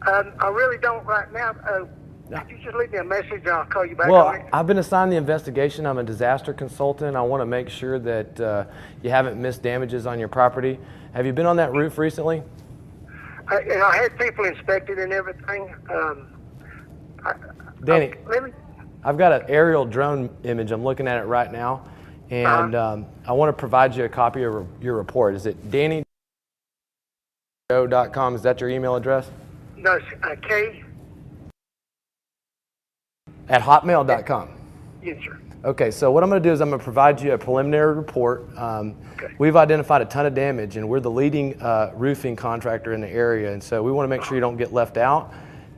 I really don't right now. Could you just leave me a message and I'll call you back on Well, it? I've been assigned the investigation. I'm a disaster consultant. I want to make sure that you haven't missed damages on your property. Have you been on that roof recently? I had people inspected and everything. Danny, Really? I've got an aerial drone image. I'm looking at it right now, and I want to provide you a copy of your report. Is it danny.com? Is that your email address? No, it's K. At hotmail.com. Yes, sir. Okay, so what I'm going to do is I'm going to provide you a preliminary report. Okay. We've identified a ton of damage, and we're the leading roofing contractor in the area, and so we want to make sure you don't get left out.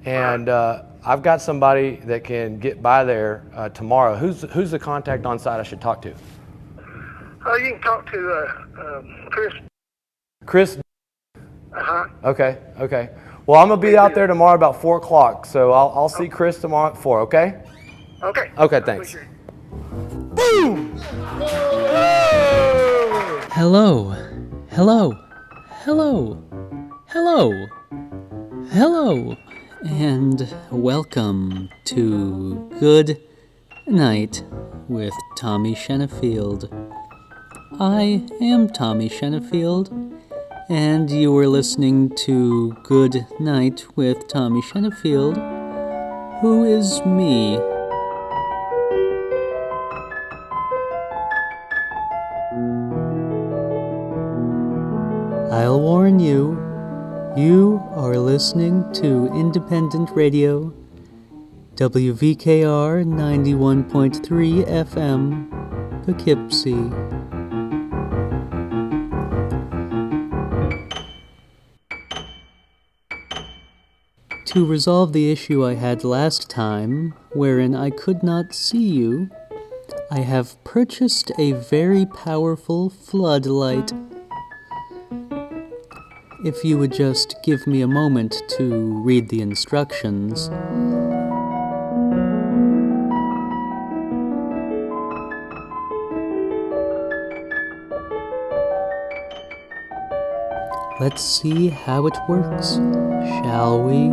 And I've got somebody that can get by there tomorrow. Who's the contact on site I should talk to? You can talk to Chris. Chris? Uh-huh. Okay. Well, I'm going to be out there tomorrow about 4 o'clock, so I'll see Chris tomorrow at 4, okay? Okay. Okay, thanks. Boom! Hello. And welcome to Good Night with Tommy Shenafield. I am Tommy Shenafield, and you are listening to Good Night with Tommy Shenafield, who is me. I'll warn you, you are listening to independent radio, WVKR 91.3 FM, Poughkeepsie. To resolve the issue I had last time, wherein I could not see you, I have purchased a very powerful floodlight. If you would just give me a moment to read the instructions. Let's see how it works, shall we?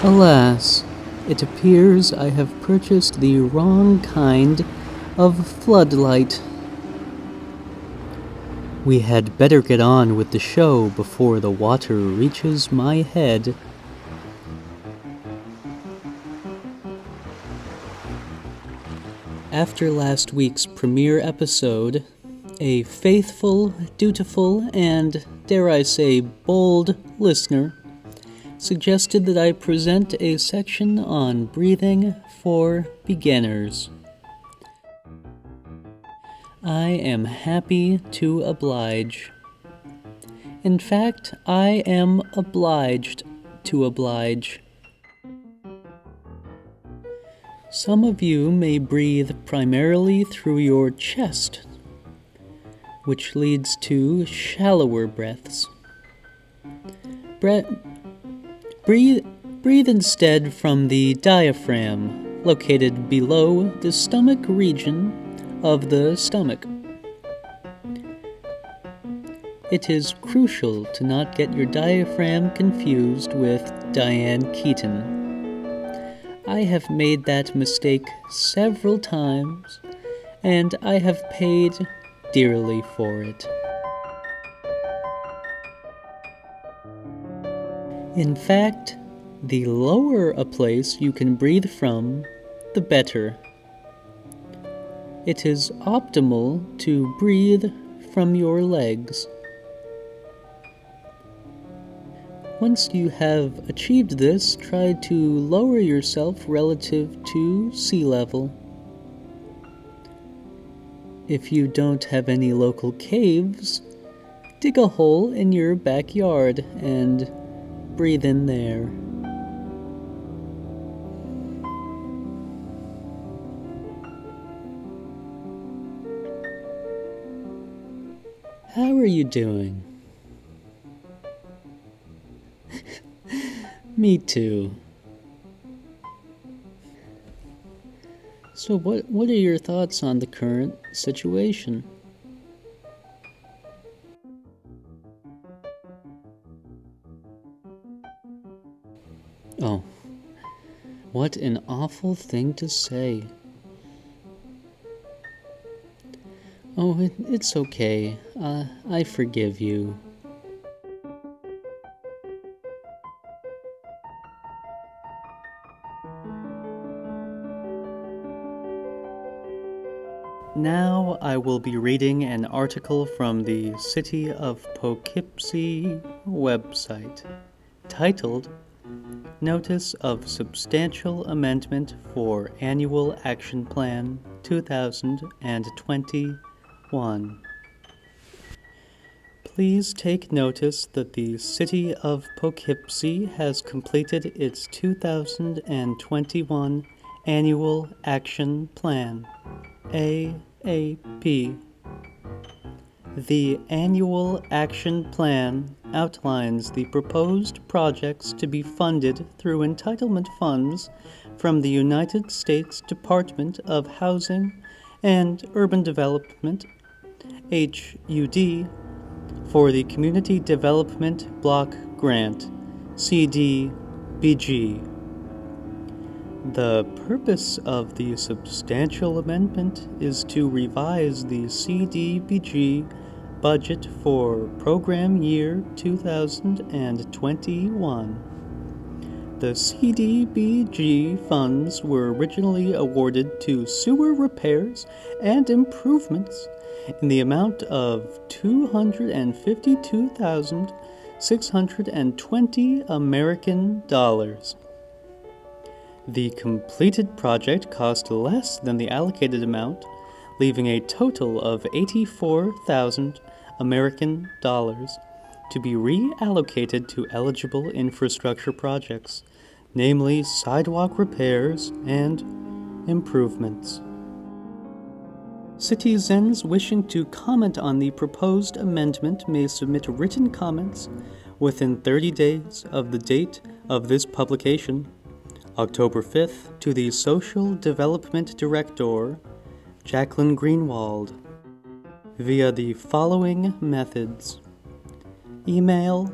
Alas, it appears I have purchased the wrong kind of floodlight. We had better get on with the show before the water reaches my head. After last week's premiere episode, a faithful, dutiful, and, dare I say, bold listener suggested that I present a section on breathing for beginners. I am happy to oblige. In fact, I am obliged to oblige. Some of you may breathe primarily through your chest, which leads to shallower breaths. Breathe instead from the diaphragm, located below the stomach region of the stomach. It is crucial to not get your diaphragm confused with Diane Keaton. I have made that mistake several times, and I have paid dearly for it. In fact, the lower a place you can breathe from, the better. It is optimal to breathe from your legs. Once you have achieved this, try to lower yourself relative to sea level. If you don't have any local caves, dig a hole in your backyard and breathe in there. How are you doing? Me too. So what are your thoughts on the current situation? Oh, what an awful thing to say. Oh, it's okay. I forgive you. Now I will be reading an article from the City of Poughkeepsie website titled Notice of Substantial Amendment for Annual Action Plan 2021. Please take notice that the City of Poughkeepsie has completed its 2021 Annual Action Plan, AAP. The Annual Action Plan outlines the proposed projects to be funded through entitlement funds from the United States Department of Housing and Urban Development, HUD, for the Community Development Block Grant, CDBG. The purpose of the substantial amendment is to revise the CDBG budget for program year 2021. The CDBG funds were originally awarded to sewer repairs and improvements in the amount of $252,620 American dollars. The completed project cost less than the allocated amount, leaving a total of 84,000 American dollars to be reallocated to eligible infrastructure projects, namely sidewalk repairs and improvements. Citizens wishing to comment on the proposed amendment may submit written comments within 30 days of the date of this publication, October 5th, to the Social Development Director, Jacqueline Greenwald, via the following methods: email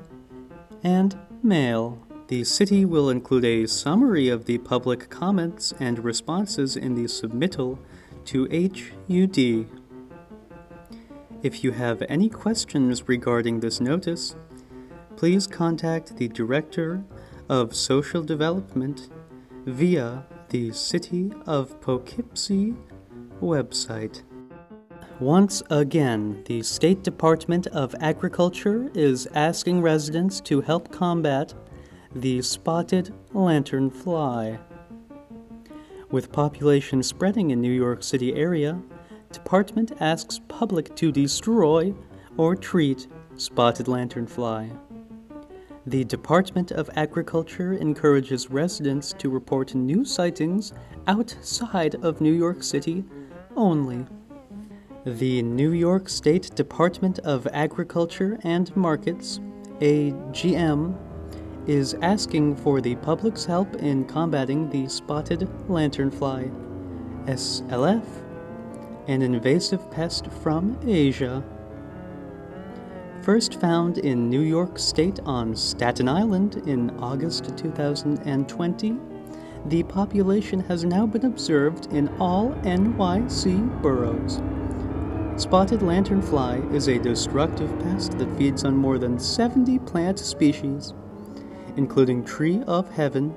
and mail. The city will include a summary of the public comments and responses in the submittal to HUD. If you have any questions regarding this notice, please contact the Director of Social Development via the City of Poughkeepsie website. Once again, the State Department of Agriculture is asking residents to help combat the spotted lanternfly. With population spreading in New York City area, Department asks public to destroy or treat spotted lanternfly. The Department of Agriculture encourages residents to report new sightings outside of New York City only. The New York State Department of Agriculture and Markets, AGM, is asking for the public's help in combating the spotted lanternfly, SLF, an invasive pest from Asia. First found in New York State on Staten Island in August 2020, the population has now been observed in all NYC boroughs. Spotted lanternfly is a destructive pest that feeds on more than 70 plant species, including tree of heaven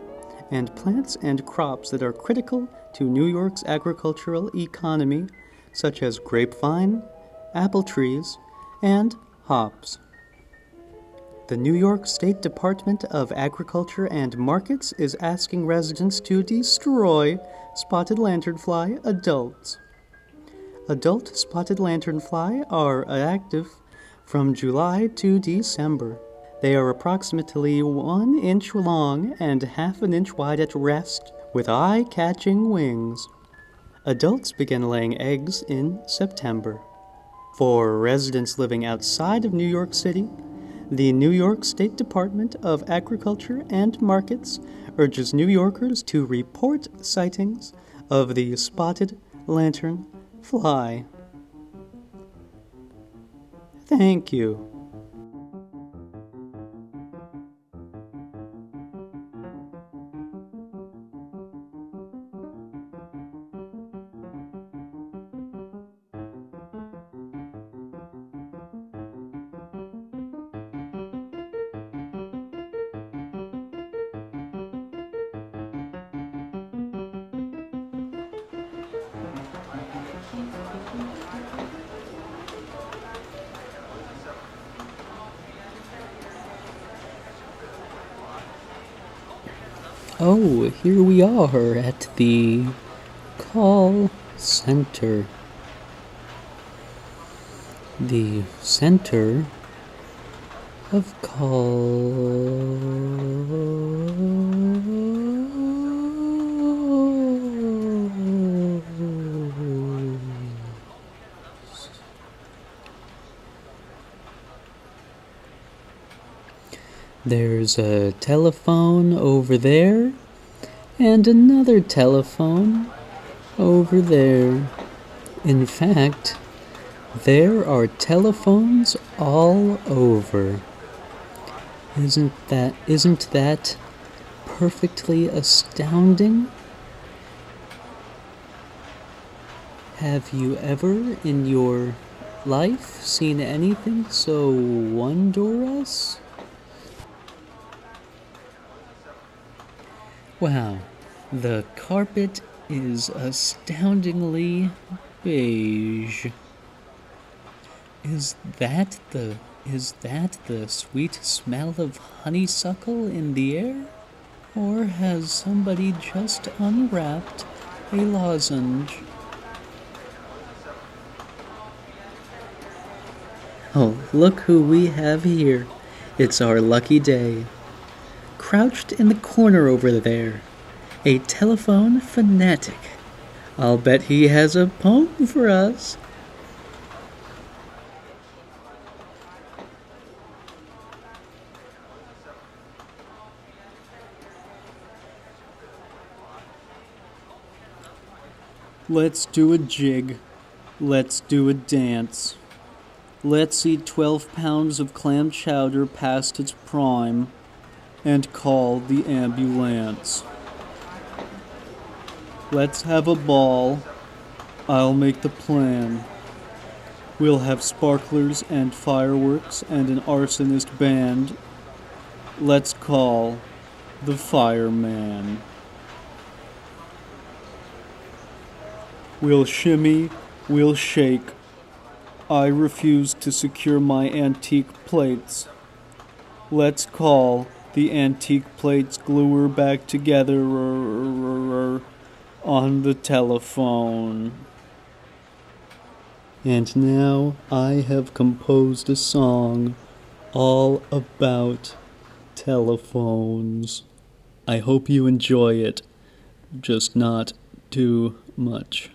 and plants and crops that are critical to New York's agricultural economy, such as grapevine, apple trees, and hops. The New York State Department of Agriculture and Markets is asking residents to destroy spotted lanternfly adults. Adult spotted lanternfly are active from July to December. They are approximately 1 inch long and half an inch wide at rest, with eye-catching wings. Adults begin laying eggs in September. For residents living outside of New York City, the New York State Department of Agriculture and Markets urges New Yorkers to report sightings of the spotted lantern fly. Thank you. Oh, here we are at the call center. The center of calls. There's a telephone over there, and another telephone over there. In fact, there are telephones all over. Isn't that perfectly astounding? Have you ever in your life seen anything so wondrous? Wow, the carpet is astoundingly beige. Is that the sweet smell of honeysuckle in the air? Or has somebody just unwrapped a lozenge? Oh, look who we have here. It's our lucky day. Crouched in the corner over there, a telephone fanatic. I'll bet he has a poem for us. Let's do a jig. Let's do a dance. Let's eat 12 pounds of clam chowder past its prime and call the ambulance. Let's have a ball. I'll make the plan. We'll have sparklers and fireworks and an arsonist band. Let's call the fireman. We'll shimmy, we'll shake. I refuse to secure my antique plates. Let's call the antique plates gluer back together on the telephone. And now I have composed a song all about telephones. I hope you enjoy it, just not too much.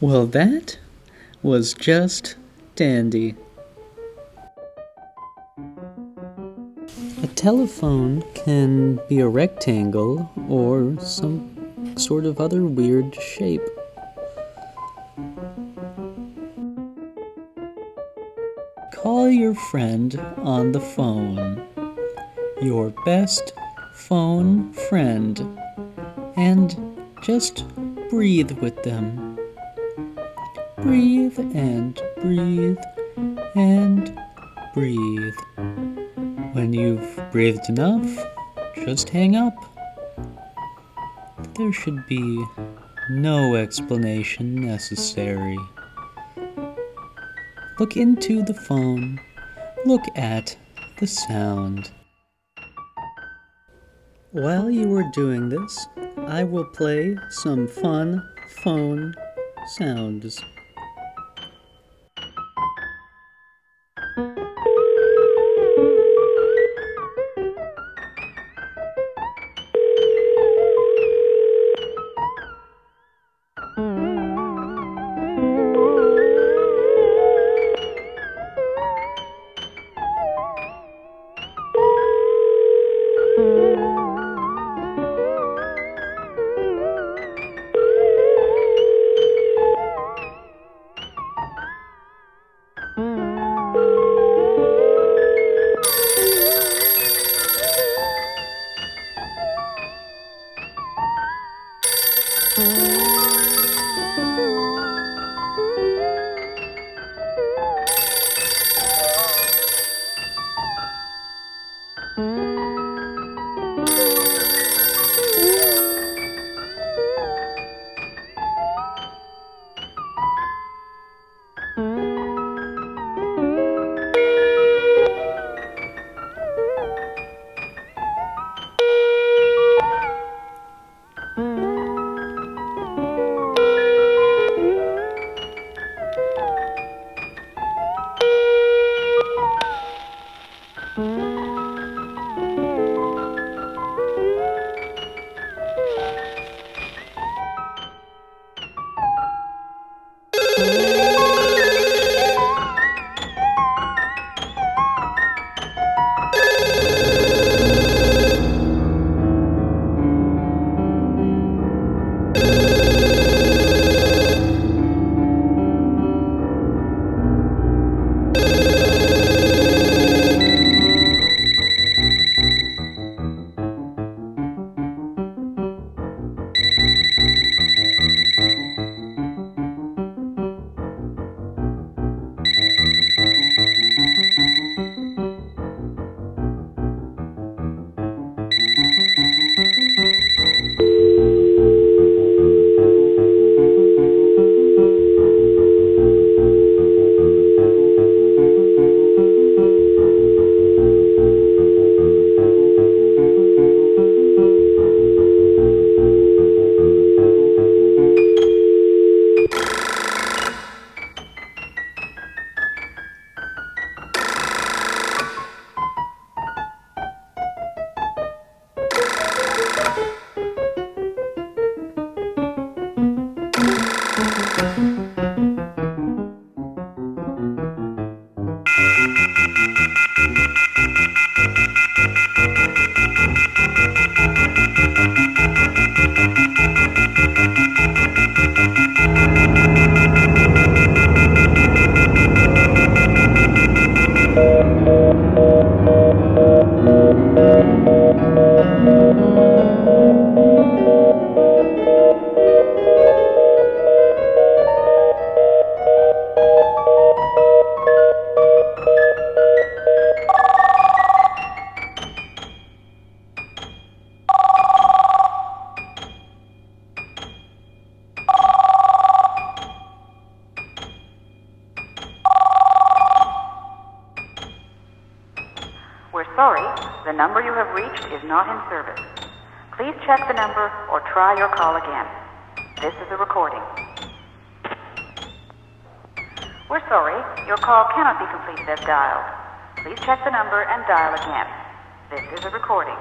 Well, that was just dandy. A telephone can be a rectangle or some sort of other weird shape. Call your friend on the phone, your best phone friend, and just breathe with them. Breathe and breathe and breathe. When you've breathed enough, just hang up. There should be no explanation necessary. Look into the phone. Look at the sound. While you are doing this, I will play some fun phone sounds. We're sorry, the number you have reached is not in service. Please check the number or try your call again. This is a recording. We're sorry, your call cannot be completed as dialed. Please check the number and dial again. This is a recording.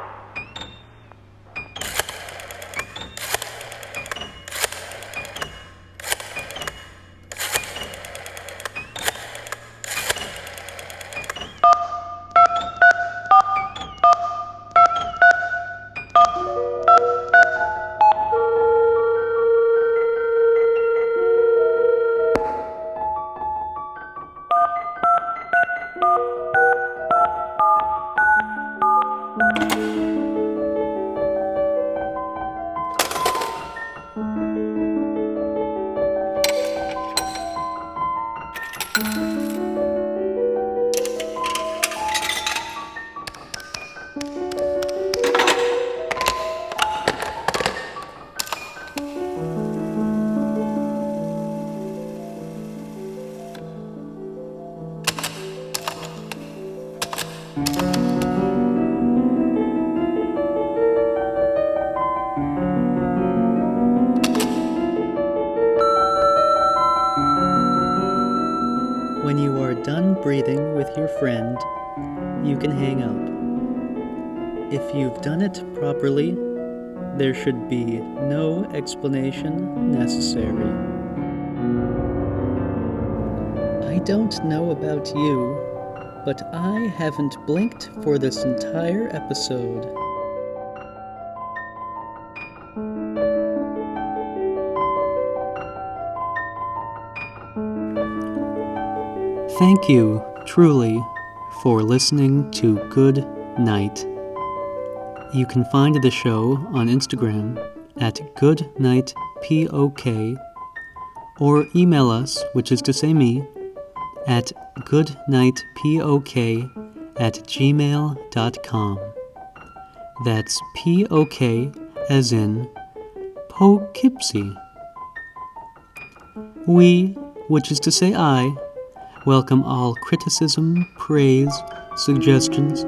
When you are done breathing with your friend, you can hang up. If you've done it properly, there should be no explanation necessary. I don't know about you, but I haven't blinked for this entire episode. Thank you, truly, for listening to Good Night. You can find the show on Instagram at goodnightpok, or email us, which is to say me, at goodnightpok@gmail.com. That's POK as in Poughkeepsie. We, which is to say I, welcome all criticism, praise, suggestions,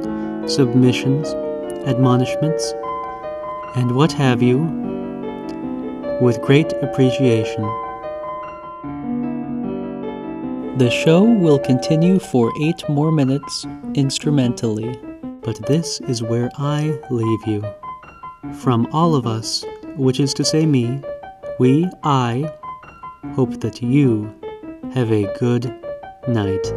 submissions, admonishments, and what have you, with great appreciation. The show will continue for 8 more minutes instrumentally, but this is where I leave you. From all of us, which is to say me, I, hope that you have a good night.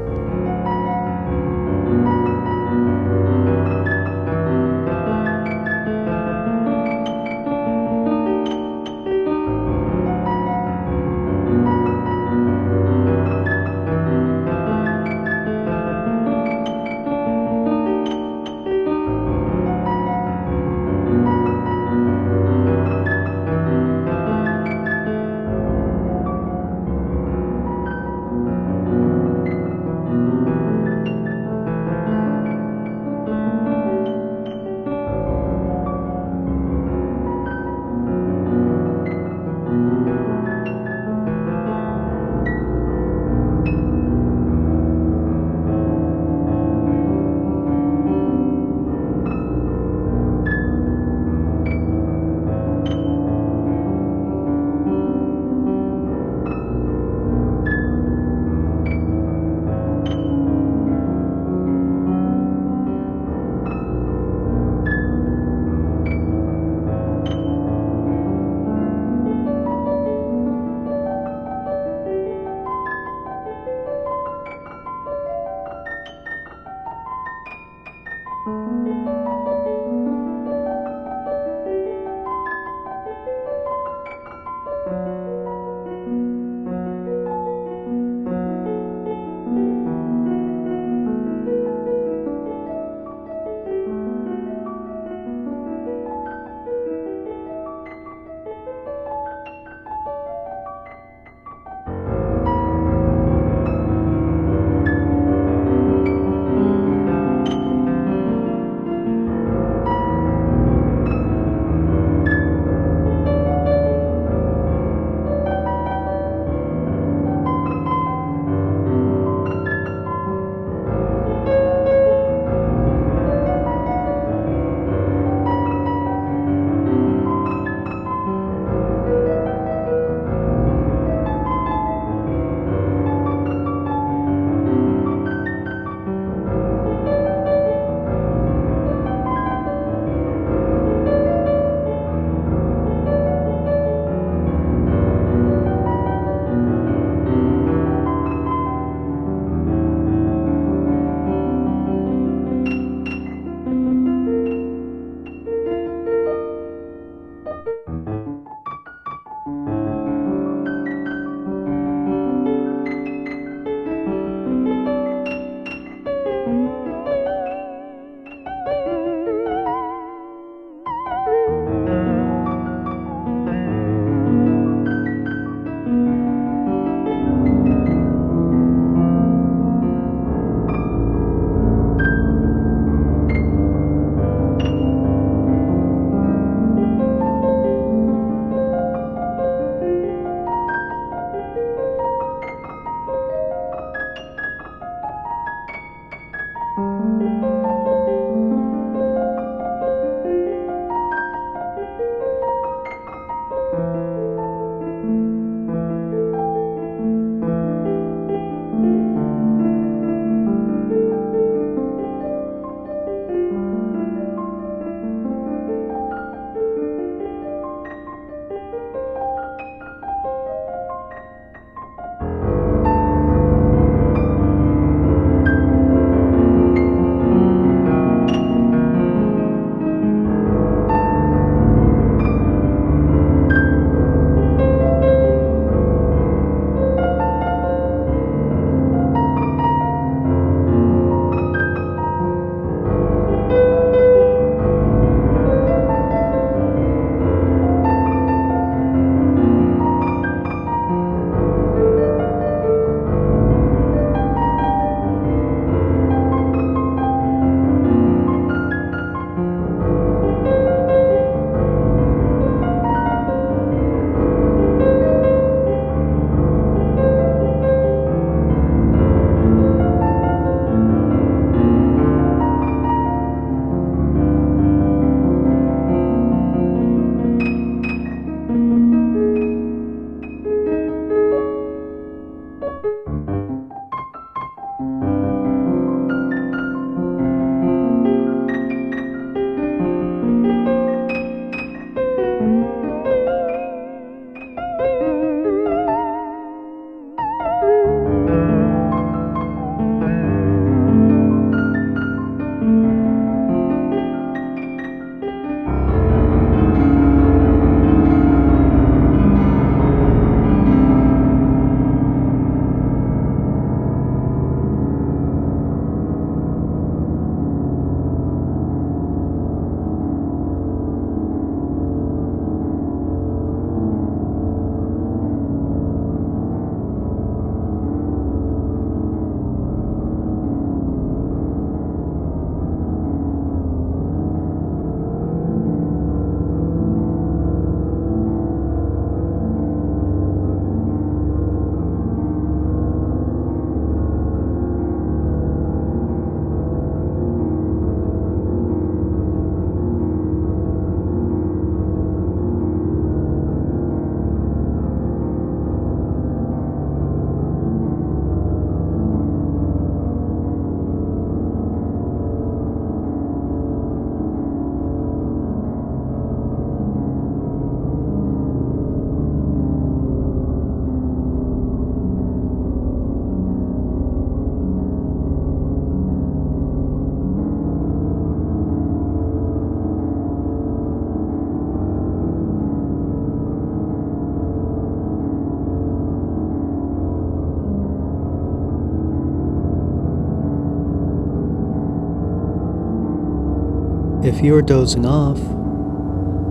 If you're dozing off,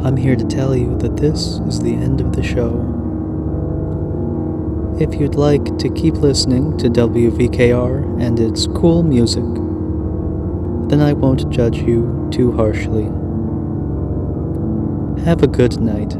I'm here to tell you that this is the end of the show. If you'd like to keep listening to WVKR and its cool music, then I won't judge you too harshly. Have a good night.